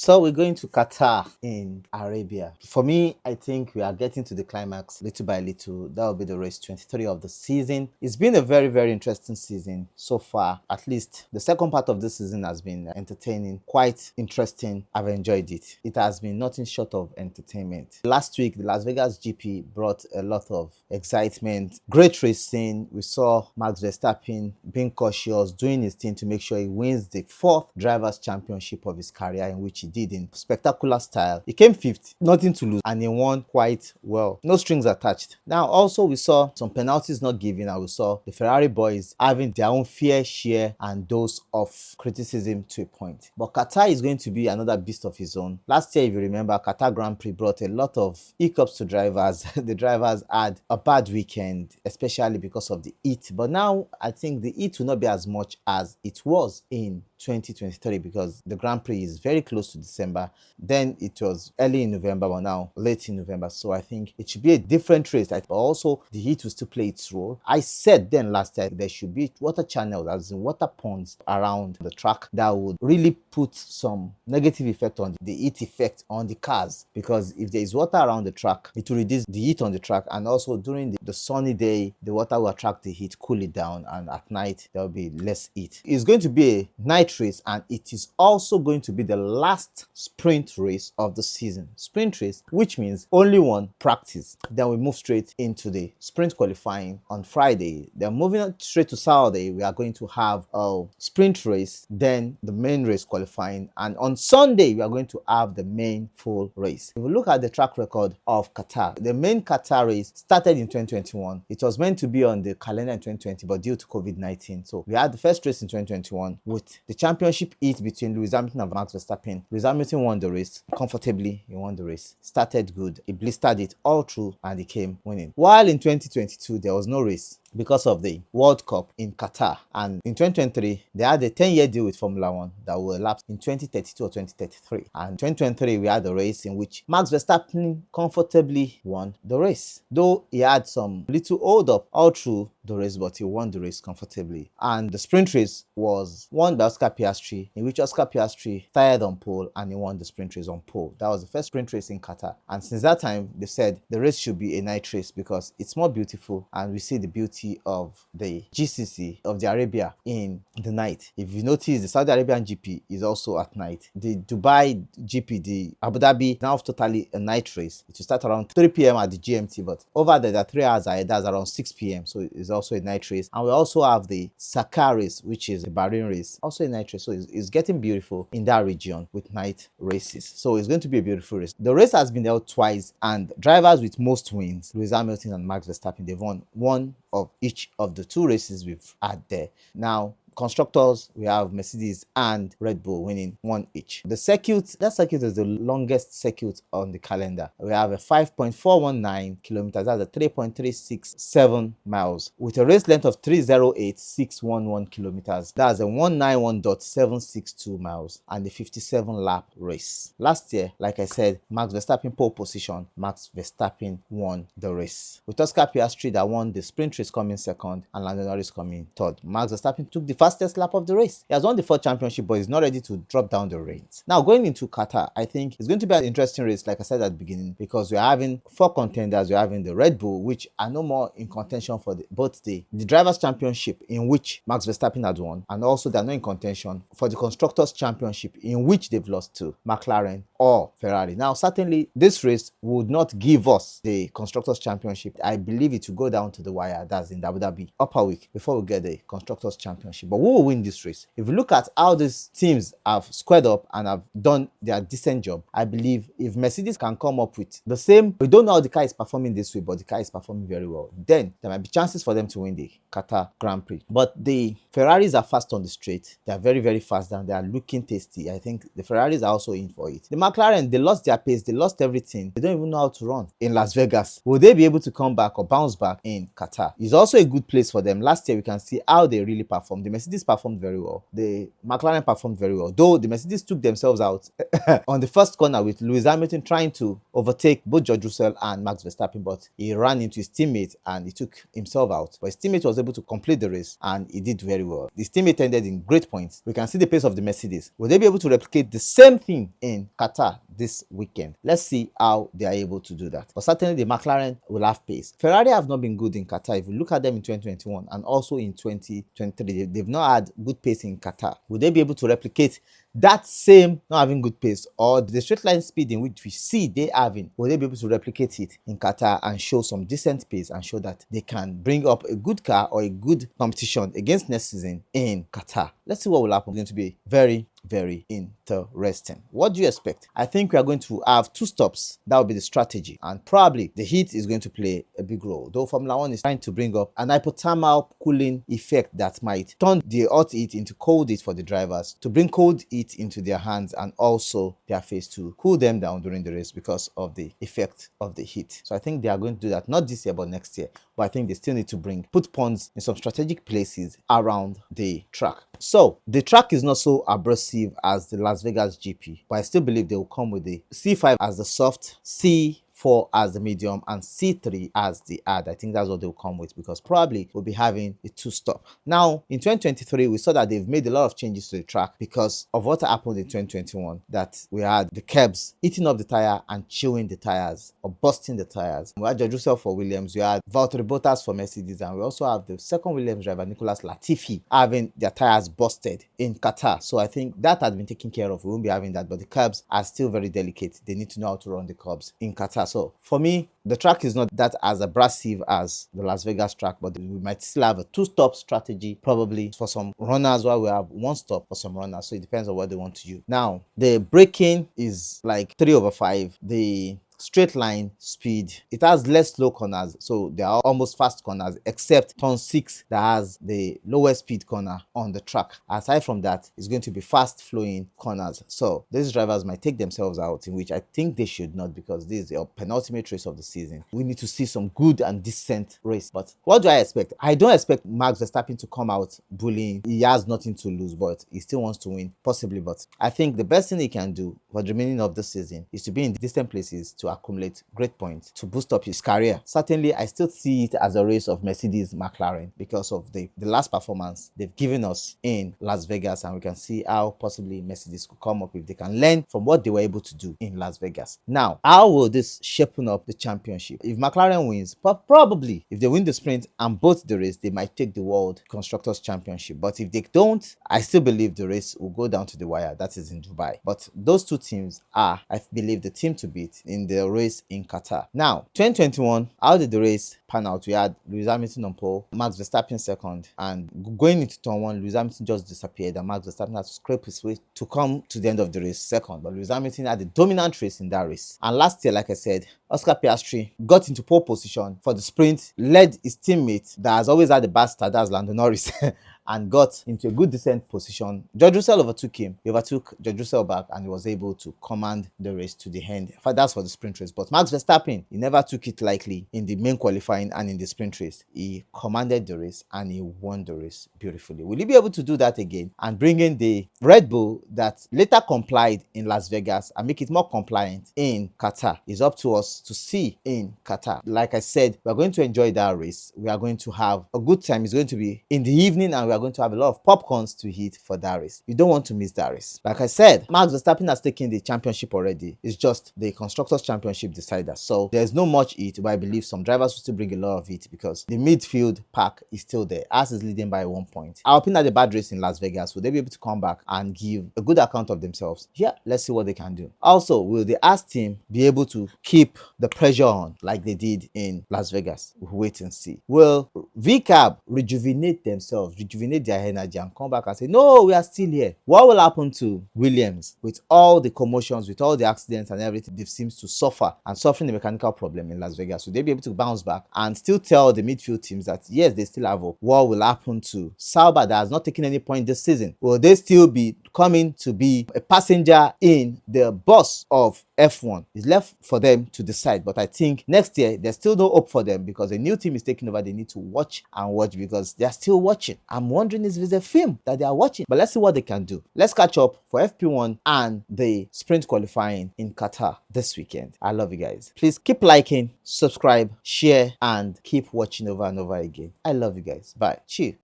So we're going to Qatar in Arabia. For me, I think we are getting to the climax little by little. That will be the race 23 of the season. It's been a very, very interesting season so far. At least the second part of the season has been entertaining, quite interesting. I've enjoyed it. It has been nothing short of entertainment. Last week, the Las Vegas GP brought a lot of excitement, great racing. We saw Max Verstappen being cautious, doing his thing to make sure he wins the fourth Drivers' Championship of his career, in which he did in spectacular style. He came fifth, nothing to lose, and he won quite well. No strings attached. Now, also, we saw some penalties not given, and we saw the Ferrari boys having their own fair share and dose of criticism to a point. But Qatar is going to be another beast of his own. Last year, if you remember, Qatar Grand Prix brought a lot of hiccups to drivers. The drivers had a bad weekend, especially because of the heat. But now, I think the heat will not be as much as it was in 2023 because the Grand Prix is very close to December. Then it was early in November, but now late in November. So I think it should be a different race. But also the heat will still play its role. I said then last year there should be water channels, as in water ponds around the track that would really put some negative effect on the heat effect on the cars. Because if there is water around the track, it will reduce the heat on the track. And also during the sunny day, the water will attract the heat, cool it down. And at night, there will be less heat. It's going to be a night race, and it is also going to be the last sprint race of the season. Sprint race, which means only one practice. Then we move straight into the sprint qualifying on Friday. Then moving on straight to Saturday, we are going to have a sprint race, then the main race qualifying, and on Sunday we are going to have the main full race. If we look at the track record of Qatar, the main Qatar race started in 2021. It was meant to be on the calendar in 2020, but due to COVID-19, so we had the first race in 2021 with the championship heat between Lewis Hamilton and Max Verstappen. Lewis Hamilton won the race comfortably. He won the race, started good, he blistered it all through, and he came winning. While in 2022 there was no race because of the World Cup in Qatar, and in 2023 they had a 10-year deal with Formula One that will elapse in 2032 or 2033. And in 2023 we had a race in which Max Verstappen comfortably won the race, though he had some little hold up all through the race, but he won the race comfortably. And the sprint race was won by Oscar Piastri, in which Oscar Piastri started on pole and he won the sprint race on pole. That was the first sprint race in Qatar, and since that time they said the race should be a night race because it's more beautiful and we see the beauty of the GCC of the Arabia in the night. If you notice, the Saudi Arabian GP is also at night. The Dubai GP, the Abu Dhabi, now totally a night race. It will start around 3 p.m. at the GMT, but over there, 3 hours ahead, that's around 6 p.m. So it's also a night race. And we also have the Saka race, which is the Bahrain race, also a night race. So it's getting beautiful in that region with night races. So it's going to be a beautiful race. The race has been held twice, and drivers with most wins, Lewis Hamilton and Max Verstappen, they've won one of each of the two races we've had there. Now, constructors, we have Mercedes and Red Bull winning one each. That circuit is the longest circuit on the calendar. We have a 5.419 kilometers, that's a 3.367 miles, with a race length of 308,611 kilometers. That's a 191.762 miles, and a 57 lap race. Last year, like I said, Max Verstappen pole position, Max Verstappen won the race, with Oscar Piastri that won the sprint race coming second and Lando Norris coming third. Max Verstappen took the fastest lap of the race. He has won the 4th championship, but he's not ready to drop down the reins. Now, going into Qatar, I think it's going to be an interesting race, like I said at the beginning, because we're having 4 contenders. We're having the Red Bull, which are no more in contention for both the Drivers' Championship, in which Max Verstappen had won, and also they're not in contention for the Constructors' Championship, in which they've lost to McLaren or Ferrari. Now, certainly, this race would not give us the Constructors' Championship. I believe it will go down to the wire, that's in Abu Dhabi, upper week, before we get the Constructors' Championship. But who will win this race? If you look at how these teams have squared up and have done their decent job, I believe if Mercedes can come up with the same, we don't know how the car is performing this week, but the car is performing very well, then there might be chances for them to win the Qatar Grand Prix. But the Ferraris are fast on the straight. They are very, very fast, and they are looking tasty. I think the Ferraris are also in for it. The McLaren, they lost their pace, they lost everything. They don't even know how to run in Las Vegas. Will they be able to come back or bounce back in Qatar? It's also a good place for them. Last year, we can see how they really performed. The Mercedes performed very well. The McLaren performed very well. Though the Mercedes took themselves out on the first corner with Lewis Hamilton trying to overtake both George Russell and Max Verstappen, but he ran into his teammate and he took himself out. But his teammate was able to complete the race and he did very well. His teammate ended in great points. We can see the pace of the Mercedes. Will they be able to replicate the same thing in Qatar this weekend? Let's see how they are able to do that. But certainly the McLaren will have pace. Ferrari have not been good in Qatar. If you look at them in 2021 and also in 2023, they've not had good pace in Qatar. Will they be able to replicate that same not having good pace, or the straight line speed in which we see they having? Will they be able to replicate it in Qatar and show some decent pace and show that they can bring up a good car or a good competition against next season in Qatar? Let's see what will happen. It's going to be very interesting. What do you expect? I think we are going to have 2 stops. That will be the strategy, and probably the heat is going to play a big role, though Formula 1 is trying to bring up an hypothermal cooling effect that might turn the hot heat into cold heat for the drivers, to bring cold heat into their hands and also their face, to cool them down during the race because of the effect of the heat. So I think they are going to do that, not this year but next year. But I think they still need to put ponds in some strategic places around the track. So the track is not so abrasive as the Las Vegas GP, but I still believe they will come with the C5 as the soft, C4 as the medium, and C3 as the hard. I think that's what they'll come with, because probably we'll be having a 2-stop. Now, in 2023, we saw that they've made a lot of changes to the track because of what happened in 2021, that we had the curbs eating up the tire and chewing the tires or busting the tires. We had George Russell for Williams, we had Valtteri Bottas for Mercedes, and we also have the second Williams driver, Nicolas Latifi, having their tires busted in Qatar. So I think that has been taken care of. We won't be having that, but the curbs are still very delicate. They need to know how to run the curbs in Qatar. So for me, the track is not that as abrasive as the Las Vegas track, but we might still have a 2-stop strategy, probably for some runners, while we have 1 stop for some runners. So it depends on what they want to use. Now, the braking is like 3/5. The straight line speed, it has less slow corners, so they are almost fast corners, except turn 6 that has the lowest speed corner on the track. Aside from that, it's going to be fast flowing corners. So these drivers might take themselves out, in which I think they should not, because this is a penultimate race of the season. We need to see some good and decent race. But what do I expect? I don't expect Max Verstappen to come out bullying. He has nothing to lose, but he still wants to win, possibly. But I think the best thing he can do for the remaining of the season is to be in distant places to accumulate great points to boost up his career. Certainly, I still see it as a race of Mercedes McLaren because of the last performance they've given us in Las Vegas, and we can see how possibly Mercedes could come up if they can learn from what they were able to do in Las Vegas. Now, how will this shape up the championship? If McLaren wins, probably if they win the sprint and both the race, they might take the World Constructors Championship. But if they don't, I still believe the race will go down to the wire. That is in Dubai. But those 2 teams are, I believe, the team to beat in the race in Qatar. Now, 2021, how did the race pan out? We had Lewis Hamilton on pole, Max Verstappen second, and going into turn 1, Lewis Hamilton just disappeared and Max Verstappen had to scrape his way to come to the end of the race second. But Lewis Hamilton had the dominant race in that race. And last year, like I said, Oscar Piastri got into pole position for the sprint, led his teammate that has always had the bad start, that's Lando Norris, and got into a good decent position. George Russell overtook him. He overtook George Russell back and he was able to command the race to the end. In fact, that's for the sprint race. But Max Verstappen, he never took it lightly in the main qualifying and in the sprint race. He commanded the race and he won the race beautifully. Will he be able to do that again and bring in the Red Bull that later complied in Las Vegas and make it more compliant in Qatar? It's up to us to see in Qatar. Like I said, we are going to enjoy that race. We are going to have a good time. It's going to be in the evening and we are going to have a lot of popcorns to eat for that race. You don't want to miss that race. Like I said, Max Verstappen has taken the championship already. It's just the Constructors Championship decider. So there's no much heat, but I believe some drivers will still bring a lot of heat because the midfield pack is still there. As is leading by 1 point. Our opinion, the bad race in Las Vegas, will they be able to come back and give a good account of themselves? Yeah, let's see what they can do. Also, will the AS team be able to keep the pressure on like they did in Las Vegas? We'll wait and see. Will VCAB rejuvenate themselves, rejuvenate their energy and come back and say, no, we are still here? What will happen to Williams with all the commotions, with all the accidents and everything they seem to suffer and suffering the mechanical problem in Las Vegas? Will they be able to bounce back and still tell the midfield teams that yes, they still have hope? What will happen to Sauber that has not taken any point this season? Will they still be coming to be a passenger in the bus of F1. It's left for them to decide. But I think next year, there's still no hope for them because a new team is taking over. They need to watch and watch because they're still watching. I'm wondering if it's a film that they are watching. But let's see what they can do. Let's catch up for FP1 and the sprint qualifying in Qatar this weekend. I love you guys. Please keep liking, subscribe, share, and keep watching over and over again. I love you guys. Bye. Cheers.